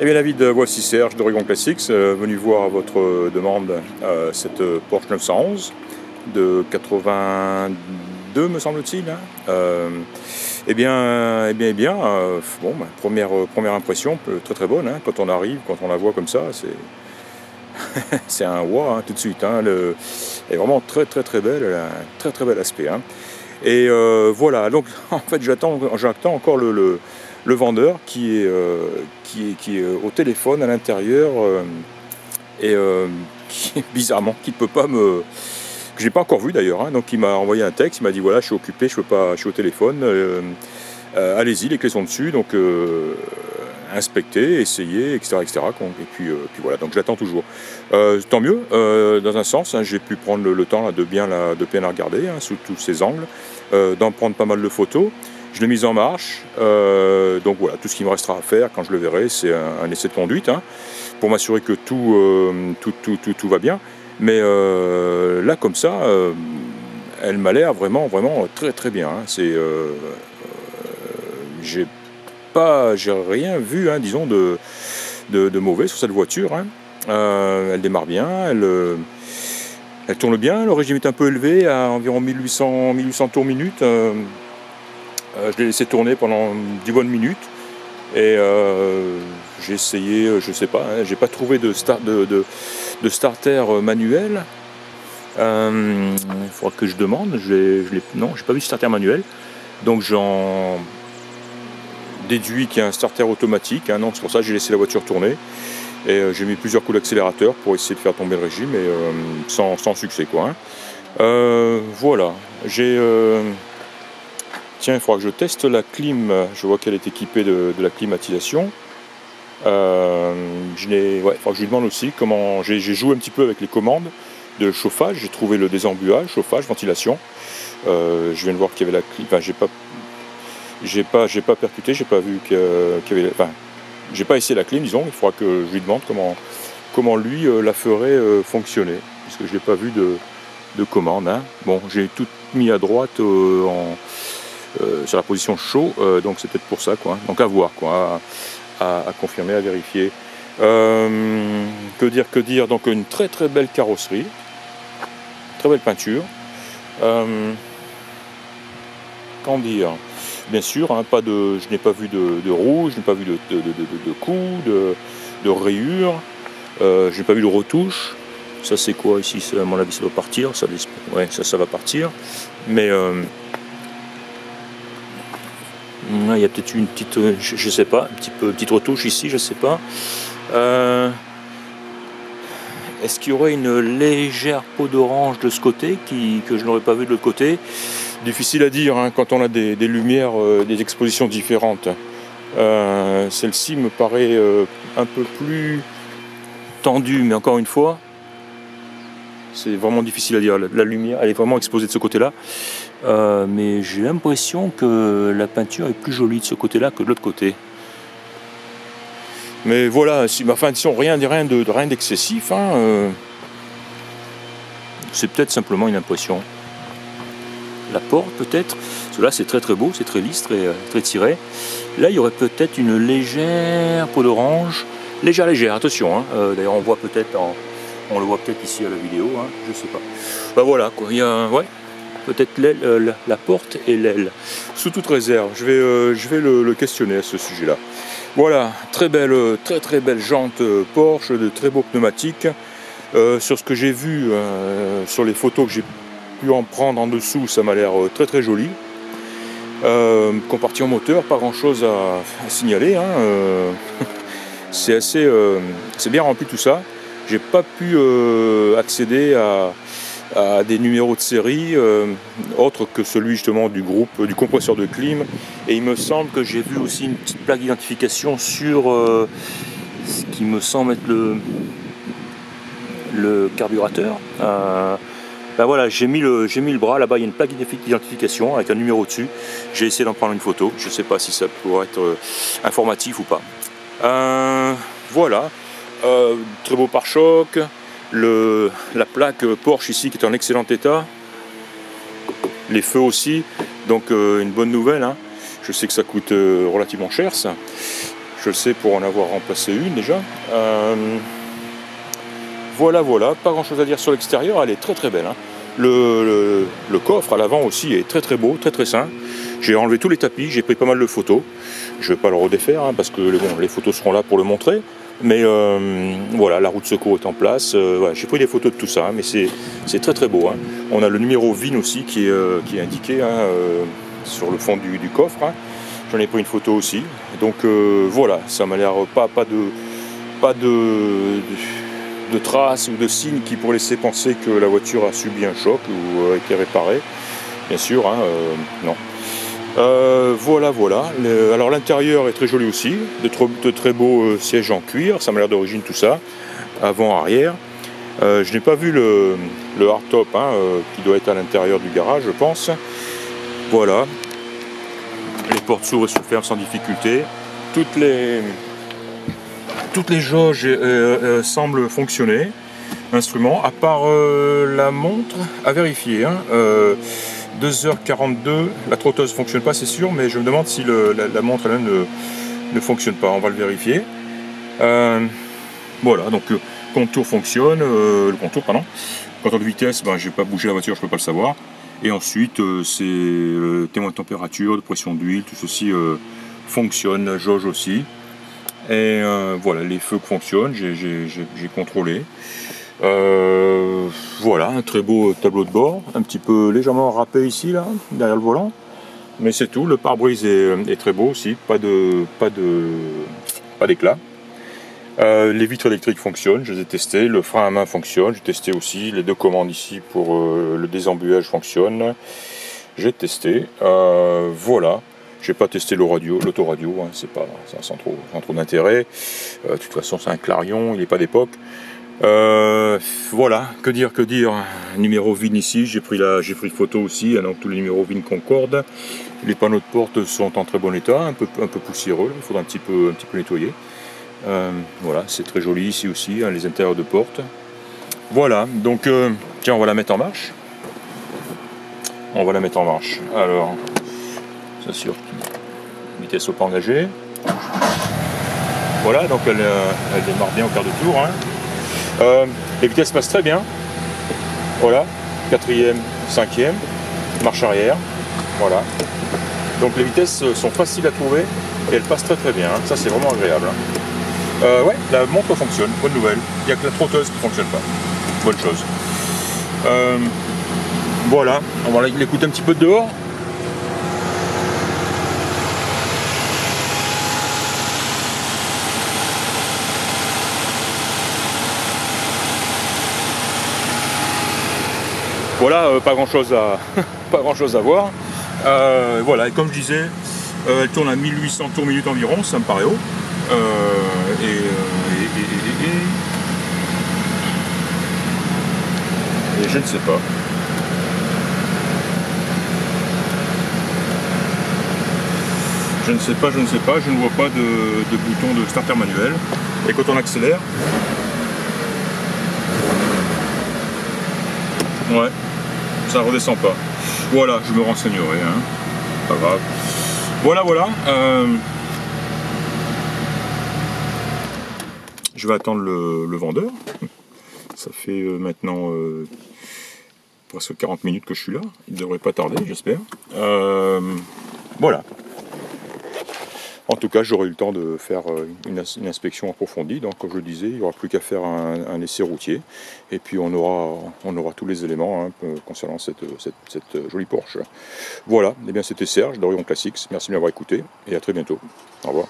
Eh bien David, voici Serge d'Oregon Classics, venu voir à votre demande cette Porsche 911 de 82 me semble-t-il. Hein. Bon, première impression très très bonne. Hein. Quand on arrive, quand on la voit comme ça, c'est un wow hein, tout de suite. Hein. Elle est vraiment très très très belle, elle a un très très bel aspect. Hein. Et voilà, donc en fait j'attends encore le vendeur qui est au téléphone à l'intérieur et bizarrement qui ne peut pas me... que j'ai pas encore vu d'ailleurs, hein, donc il m'a envoyé un texte, il m'a dit voilà je suis occupé, je peux pas, je suis au téléphone, allez-y, les clés sont dessus, donc inspecter, essayer, etc. Et puis voilà, donc j'attends toujours. Tant mieux, dans un sens, hein, j'ai pu prendre le temps là, de bien la regarder, hein, sous tous ses angles, d'en prendre pas mal de photos. Je l'ai mise en marche, donc voilà, tout ce qu'il me restera à faire quand je le verrai, c'est un essai de conduite, hein, pour m'assurer que tout va bien. Mais là, comme ça, elle m'a l'air vraiment très très bien. Hein. J'ai rien vu, hein, disons, de mauvais sur cette voiture. Hein. Elle démarre bien, elle tourne bien. Le régime est un peu élevé, à environ 1800 tours minute. Je l'ai laissé tourner pendant 10 bonnes minutes. Et j'ai essayé, je sais pas, hein, j'ai pas trouvé de starter manuel. Il faudra que je demande. Non, j'ai pas vu de starter manuel. Donc j'en déduis qu'il y a un starter automatique. Hein, donc c'est pour ça que j'ai laissé la voiture tourner. Et j'ai mis plusieurs coups d'accélérateur pour essayer de faire tomber le régime, et sans succès quoi. Hein. Voilà. Tiens, il faudra que je teste la clim. Je vois qu'elle est équipée de la climatisation. Il faudra que je lui demande aussi comment. J'ai joué un petit peu avec les commandes de chauffage. J'ai trouvé le désembuage, chauffage, ventilation. Je viens de voir qu'il y avait la clim. Enfin, j'ai pas percuté, j'ai pas vu qu'il y avait. Enfin, j'ai pas essayé la clim, disons. Il faudra que je lui demande comment lui la ferait fonctionner, puisque je n'ai pas vu de commande. Hein. Bon, j'ai tout mis à droite sur la position chaud, donc c'est peut-être pour ça quoi. Donc à voir quoi, à confirmer, à vérifier. Que dire, donc une très très belle carrosserie, très belle peinture. Qu'en dire, bien sûr, hein, je n'ai pas vu de rouge, je n'ai pas vu de coups, de rayures, je n'ai pas vu de retouche. Ça c'est quoi ici? À mon avis ça va partir, ça va partir, mais il y a peut-être une petite, je sais pas, petite retouche ici, je sais pas. Est-ce qu'il y aurait une légère peau d'orange de ce côté que je n'aurais pas vu de l'autre côté? Difficile à dire, hein, quand on a des lumières, des expositions différentes. Celle-ci me paraît un peu plus tendue, mais encore une fois, c'est vraiment difficile à dire. La lumière, elle est vraiment exposée de ce côté-là. Mais j'ai l'impression que la peinture est plus jolie de ce côté-là que de l'autre côté. Mais voilà, rien d'excessif. Hein, c'est peut-être simplement une impression. La porte peut-être, parce que là c'est très très beau, c'est très lisse, très tiré. Là il y aurait peut-être une légère peau d'orange, légère, attention. Hein. D'ailleurs on le voit peut-être ici à la vidéo, hein, je sais pas. Bah voilà quoi, il y a peut-être l'aile, la porte et l'aile. Sous toute réserve, je vais le questionner à ce sujet-là. Voilà, très très belle jante Porsche, de très beaux pneumatiques. Sur ce que j'ai vu, sur les photos que j'ai pu en prendre en dessous, ça m'a l'air très très joli. Compartiment moteur, pas grand chose à signaler. Hein, c'est bien rempli tout ça. J'ai pas pu accéder à des numéros de série autres que celui justement du groupe du compresseur de clim, et il me semble que j'ai vu aussi une petite plaque d'identification sur ce qui me semble être le carburateur. Ben voilà, j'ai mis le bras là-bas, il y a une plaque d'identification avec un numéro dessus. J'ai essayé d'en prendre une photo, je ne sais pas si ça pourrait être informatif ou pas. Voilà, très beau pare-choc. La plaque Porsche ici qui est en excellent état, les feux aussi, donc une bonne nouvelle. Hein. Je sais que ça coûte relativement cher ça. Je le sais pour en avoir remplacé une déjà. Voilà, pas grand chose à dire sur l'extérieur, elle est très très belle. Hein. Le coffre à l'avant aussi est très très beau, très sain. J'ai enlevé tous les tapis, j'ai pris pas mal de photos. Je ne vais pas le redéfaire hein, parce que bon, les photos seront là pour le montrer. Mais voilà, la roue de secours est en place. Ouais, j'ai pris des photos de tout ça, hein, mais c'est très beau. Hein. On a le numéro VIN aussi qui est indiqué hein, sur le fond du coffre. Hein. J'en ai pris une photo aussi. Donc voilà, ça m'a l'air pas de traces ou de signes qui pourraient laisser penser que la voiture a subi un choc ou a été réparée. Bien sûr, hein, non. Voilà. Alors l'intérieur est très joli aussi, de très beaux sièges en cuir, ça m'a l'air d'origine tout ça, avant, arrière. Je n'ai pas vu le hardtop hein, qui doit être à l'intérieur du garage, je pense. Voilà. Les portes s'ouvrent et se ferment sans difficulté. Toutes les jauges semblent fonctionner, instrument, à part la montre à vérifier. Hein, 2h42, la trotteuse ne fonctionne pas, c'est sûr, mais je me demande si la montre elle-même ne fonctionne pas. On va le vérifier. Voilà, donc contour fonctionne, le contour, pardon. Contrôle de vitesse, ben, j'ai pas bougé la voiture, je peux pas le savoir. Et ensuite, c'est le témoin de température, de pression d'huile, tout ceci fonctionne, la jauge aussi. Et voilà, les feux fonctionnent, j'ai contrôlé. Voilà, un très beau tableau de bord, un petit peu légèrement râpé ici, là, derrière le volant. Mais c'est tout, le pare-brise est très beau aussi, pas d'éclat. Les vitres électriques fonctionnent, je les ai testées, le frein à main fonctionne, j'ai testé aussi, les deux commandes ici pour le désembuage fonctionnent. J'ai testé, voilà. J'ai pas testé l'autoradio, hein, c'est pas sans trop d'intérêt. De toute façon, c'est un Clarion, il n'est pas d'époque. Voilà, que dire. Numéro VIN ici, j'ai pris photo aussi, hein, donc tous les numéros VIN concordent. Les panneaux de porte sont en très bon état, un peu poussiéreux, il faudra un petit peu nettoyer. Voilà, c'est très joli ici aussi, hein, les intérieurs de porte. Voilà, donc tiens, on va la mettre en marche. Alors, s'assure vitesse au pas engagé. Voilà, donc elle démarre bien au quart de tour. Hein. Les vitesses passent très bien. Voilà, 4e, 5e, marche arrière. Voilà. Donc les vitesses sont faciles à trouver et elles passent très bien. Hein. Ça c'est vraiment agréable. Hein. Ouais, la montre fonctionne, bonne nouvelle. Il n'y a que la trotteuse qui ne fonctionne pas. Bonne chose. Voilà, on va l'écouter un petit peu dehors. Voilà, pas grand chose à voir. Voilà, et comme je disais, elle tourne à 1800 tours minute environ, ça me paraît haut. Et je ne sais pas. Je ne sais pas, je ne vois pas de bouton de starter manuel. Et quand on accélère, ouais, ça ne redescend pas. Voilà, je me renseignerai, hein. Pas grave. Voilà. Je vais attendre le vendeur. Ça fait maintenant presque 40 minutes que je suis là. Il ne devrait pas tarder, j'espère. Voilà. En tout cas, j'aurai eu le temps de faire une inspection approfondie. Donc, comme je le disais, il n'y aura plus qu'à faire un essai routier. Et puis, on aura tous les éléments hein, concernant cette jolie Porsche. Voilà, eh bien, c'était Serge d'Orion Classics. Merci de m'avoir écouté et à très bientôt. Au revoir.